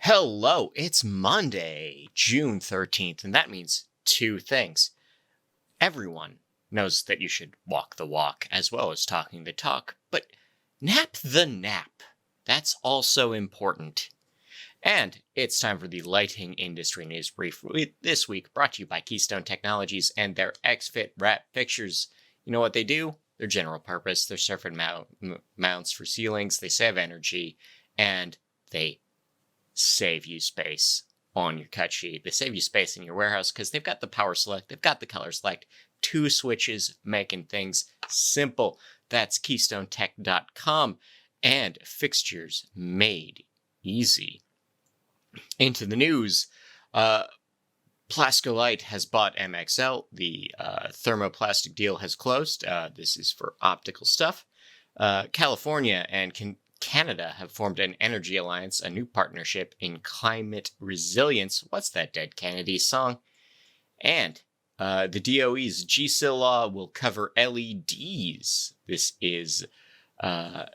Hello, it's Monday, June 13th, and that means two things. Everyone knows that you should walk the walk as well as talking the talk, but nap the nap. That's also important. And it's time for the lighting industry news brief this week, brought to you by Keystone Technologies and their XFit wrap fixtures. You know what they do? They're general purpose. They're surface mounts for ceilings. They save energy, and they save you space on your cut sheet. They save you space in your warehouse because they've got the power select, they've got the color select, two switches making things simple. That's KeystoneTech.com and fixtures made easy. Into the news, Plascolite has bought MXL. The thermoplastic deal has closed. This is for optical stuff. California and Canada have formed an energy alliance, a new partnership in climate resilience. What's that Dead Kennedy song? And the DOE's GSIL law will cover LEDs. This is a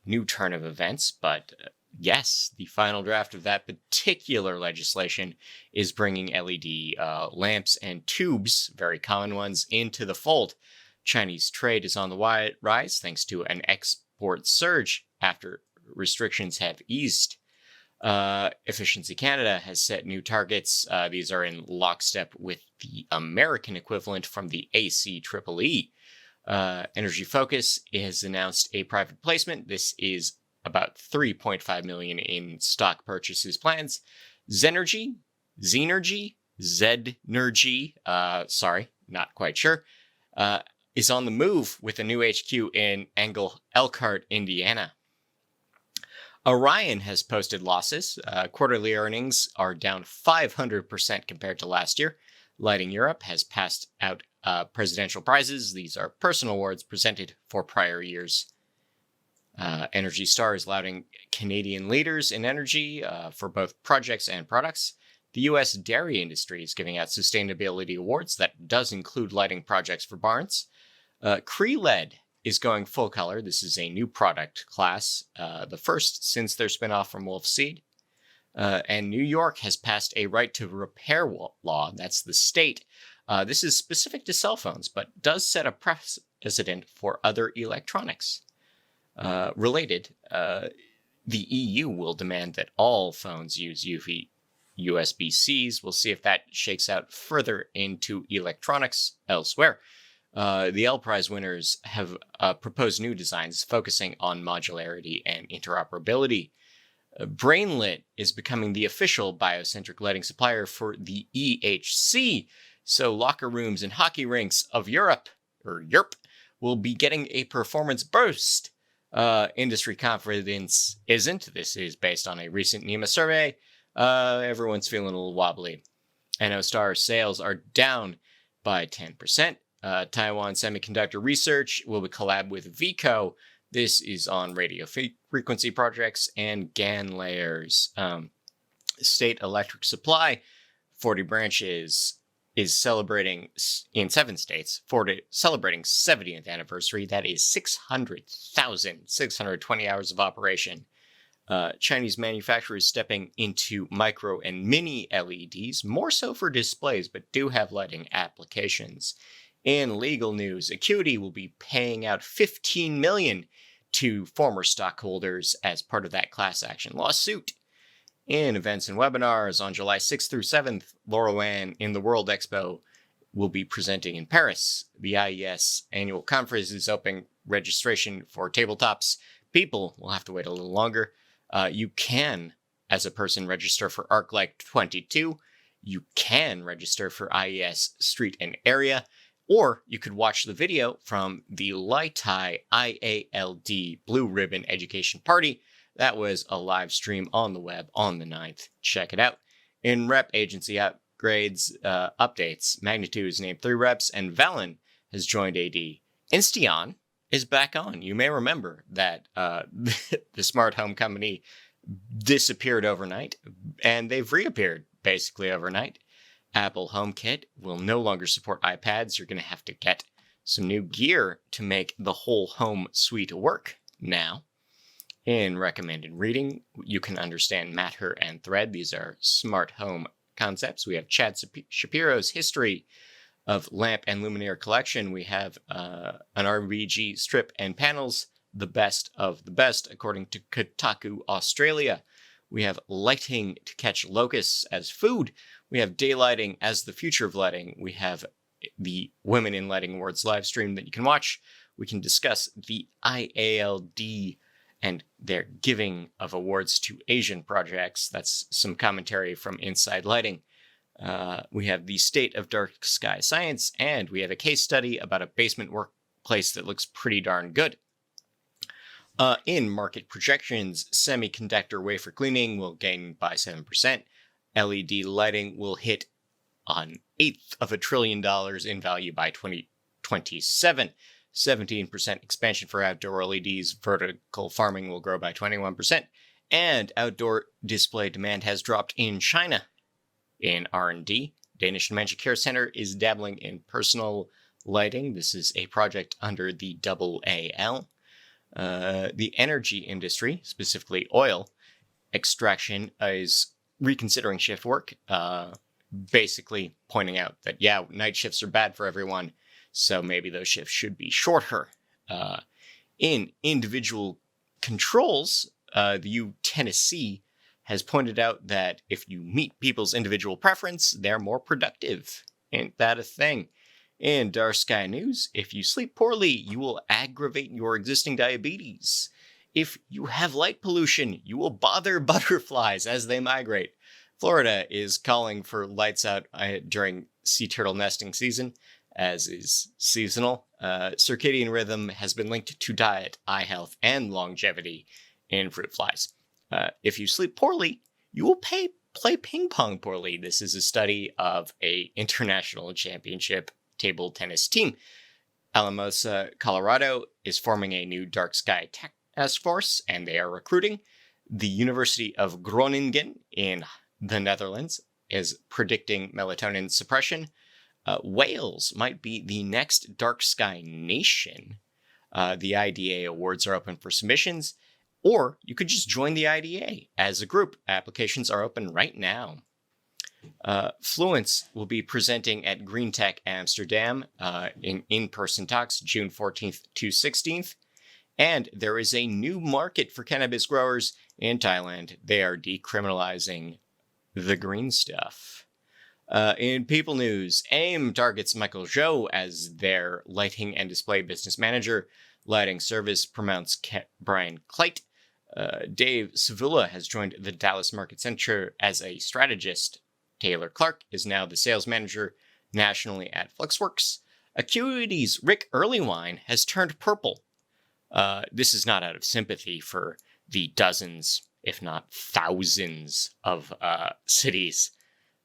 new turn of events, but yes, the final draft of that particular legislation is bringing LED lamps and tubes, very common ones, into the fold. Chinese trade is on the rise thanks to an export surge after restrictions have eased. Efficiency Canada has set new targets. These are in lockstep with the American equivalent from the ACEEE. Energy Focus has announced a private placement. This is about $3.5 million in stock purchases plans. Zenergy, sorry, not quite sure, is on the move with a new HQ in Elkhart, Indiana. Orion has posted losses. Quarterly earnings are down 500% compared to last year. Lighting Europe has passed out presidential prizes. These are personal awards presented for prior years. Energy Star is lauding Canadian leaders in energy for both projects and products. The U.S. dairy industry is giving out sustainability awards. That does include lighting projects for barns. Cree LED is going full color. This is a new product class, the first since their spinoff from Wolf Seed. And New York has passed a right to repair law. That's the state. This is specific to cell phones, but does set a precedent for other electronics. Related, the EU will demand that all phones use USB-Cs. We'll see if that shakes out further into electronics elsewhere. The L Prize winners have proposed new designs focusing on modularity and interoperability. Brainlit is becoming the official biocentric lighting supplier for the EHC, so locker rooms and hockey rinks of Europe, will be getting a performance boost. Industry confidence isn't. This is based on a recent NEMA survey. Everyone's feeling a little wobbly. NOStar sales are down by 10%. Taiwan Semiconductor Research will collab with Vico. This is on radio frequency projects and GaN layers. State Electric Supply, 40 branches, is celebrating in 7 states, celebrating 70th anniversary. That is 620 hours of operation. Chinese manufacturers stepping into micro and mini LEDs, more so for displays, but do have lighting applications. In legal news, Acuity will be paying out $15 million to former stockholders as part of that class action lawsuit. In events and webinars, on July 6th through 7th, Laurel Ann in the World Expo will be presenting in Paris. The IES annual conference is open registration for tabletops. People will have to wait a little longer. You can, as a person, register for ArcLight 22. You can register for IES Street and Area. Or you could watch the video from the Lightai IALD Blue Ribbon Education Party. That was a live stream on the web on the 9th. Check it out. In rep agency upgrades, updates, Magnitude is named 3 reps, and Valen has joined AD. Insteon is back on. You may remember that the smart home company disappeared overnight, and they've reappeared basically overnight. Apple HomeKit will no longer support iPads. You're going to have to get some new gear to make the whole home suite work now. In recommended reading, you can understand Matter and Thread. These are smart home concepts. We have Chad Shapiro's History of Lamp and Luminaire Collection. We have an RBG strip and panels, the best of the best, according to Kotaku Australia. We have Lighting to Catch Locusts as Food. We have Daylighting as the Future of Lighting. We have the Women in Lighting Awards live stream that you can watch. We can discuss the IALD and their giving of awards to Asian projects. That's some commentary from Inside Lighting. We have the state of dark sky science, and we have a case study about a basement workplace that looks pretty darn good. In market projections, semiconductor wafer cleaning will gain by 7%. LED lighting will hit $1/8 trillion in value by 2027. 17% expansion for outdoor LEDs. Vertical farming will grow by 21%. And outdoor display demand has dropped in China. In R&D, Danish Dementia Care Center is dabbling in personal lighting. This is a project under the AAL. The energy industry, specifically oil extraction, is reconsidering shift work, basically pointing out that, yeah, night shifts are bad for everyone, so maybe those shifts should be shorter. In individual controls, the U Tennessee has pointed out that if you meet people's individual preference, they're more productive. Ain't that a thing? In Dark Sky News, if you sleep poorly, you will aggravate your existing diabetes. If you have light pollution, you will bother butterflies as they migrate. Florida is calling for lights out during sea turtle nesting season, as is seasonal. Circadian rhythm has been linked to diet, eye health, and longevity in fruit flies. If you sleep poorly, you will play ping pong poorly. This is a study of a international championship table tennis team. Alamosa, Colorado is forming a new dark sky task force, and they are recruiting. The University of Groningen in the Netherlands is predicting melatonin suppression. Wales might be the next dark sky nation. The IDA awards are open for submissions, or you could just join the IDA as a group. Applications are open right now. Fluence will be presenting at Green Tech Amsterdam in-person talks June 14th to 16th. And there is a new market for cannabis growers in Thailand. They are decriminalizing the green stuff. In People News, AIM targets Michael Zhou as their lighting and display business manager. Lighting Service promotes Brian Clyte. Dave Savula has joined the Dallas Market Center as a strategist. Taylor Clark is now the sales manager nationally at Fluxworks. Acuity's Rick Earlywine has turned purple. This is not out of sympathy for the dozens, if not thousands, of cities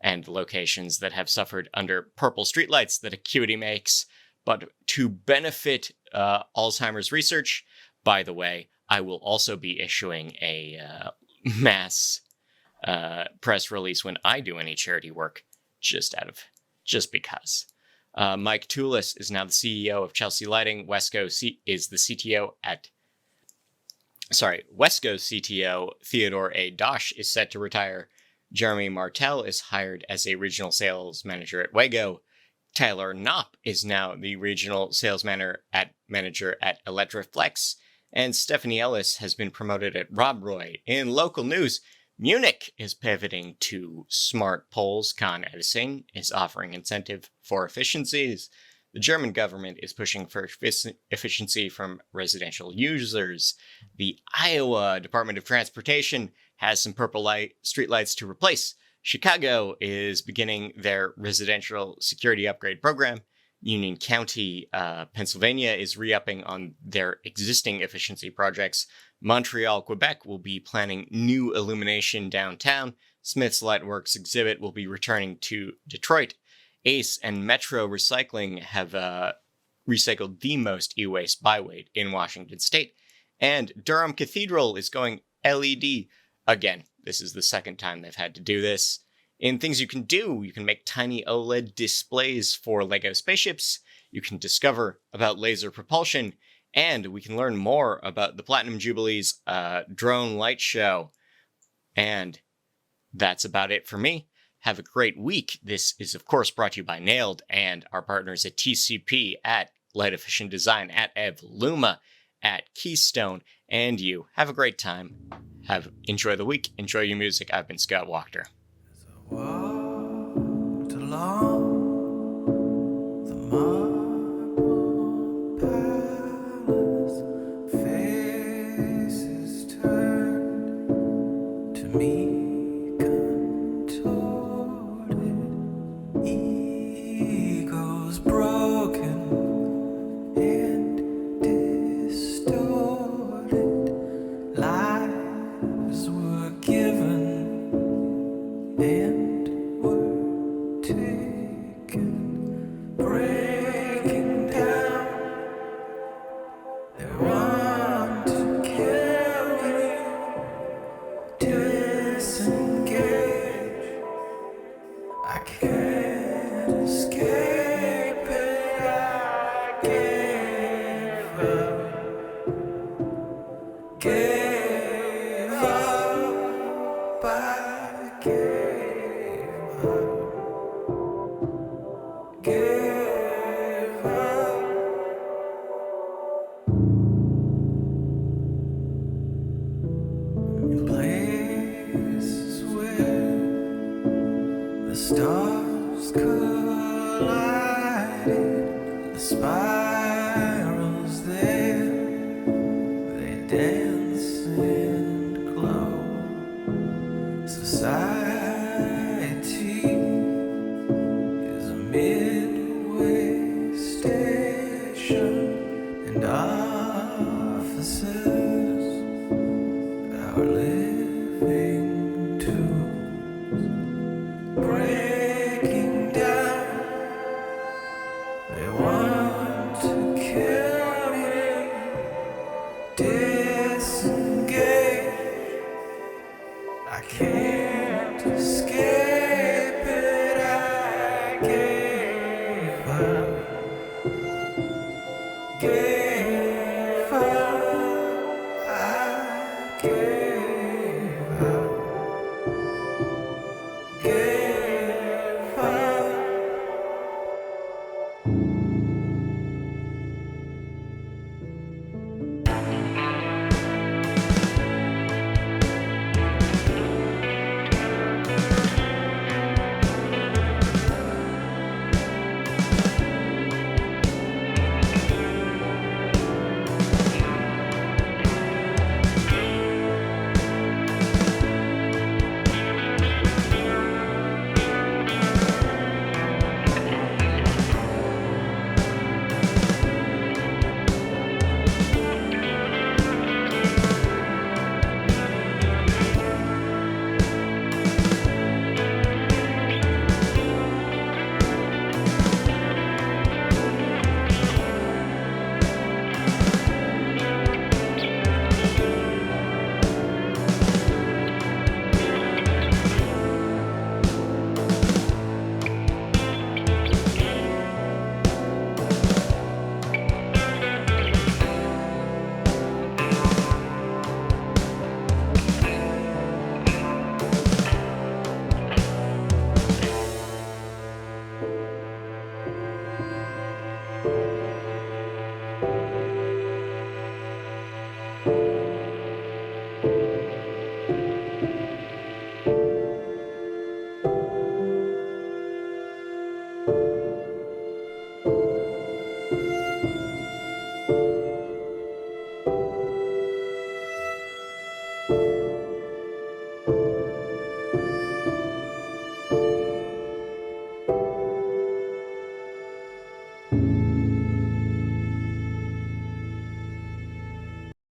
and locations that have suffered under purple streetlights that Acuity makes, but to benefit Alzheimer's research. By the way, I will also be issuing a mass press release when I do any charity work, just because. Mike Toulis is now the CEO of Chelsea Lighting. Wesco's CTO Theodore A. Dosh is set to retire. Jeremy Martell is hired as a regional sales manager at Wago. Tyler Knopp is now the regional sales manager at Electroflex. And Stephanie Ellis has been promoted at Rob Roy. In local news, Munich is pivoting to smart poles. Con Edison is offering incentive for efficiencies. The German government is pushing for efficiency from residential users. The Iowa Department of Transportation has some purple light streetlights to replace. Chicago is beginning their residential security upgrade program. Union County, Pennsylvania is re-upping on their existing efficiency projects. Montreal, Quebec will be planning new illumination downtown. Smith's Lightworks exhibit will be returning to Detroit. Ace and Metro Recycling have recycled the most e-waste by weight in Washington state. And Durham Cathedral is going LED. Again, this is the second time they've had to do this. In things you can do, you can make tiny OLED displays for LEGO spaceships. You can discover about laser propulsion. And we can learn more about the Platinum Jubilee's drone light show. And that's about it for me. Have a great week. This is, of course, brought to you by Nailed and our partners at TCP, at Light Efficient Design, at Evluma, at Keystone, and you. Have a great time. Enjoy the week. Enjoy your music. I've been Scott Wachter. Walked along the marble palace, faces turned to me, contorted, egos broken and distorted, lives were given and were taken, breaking down. They want to kill me, disengage. I can't escape it. I gave up, gave up. I gave up. In places where the stars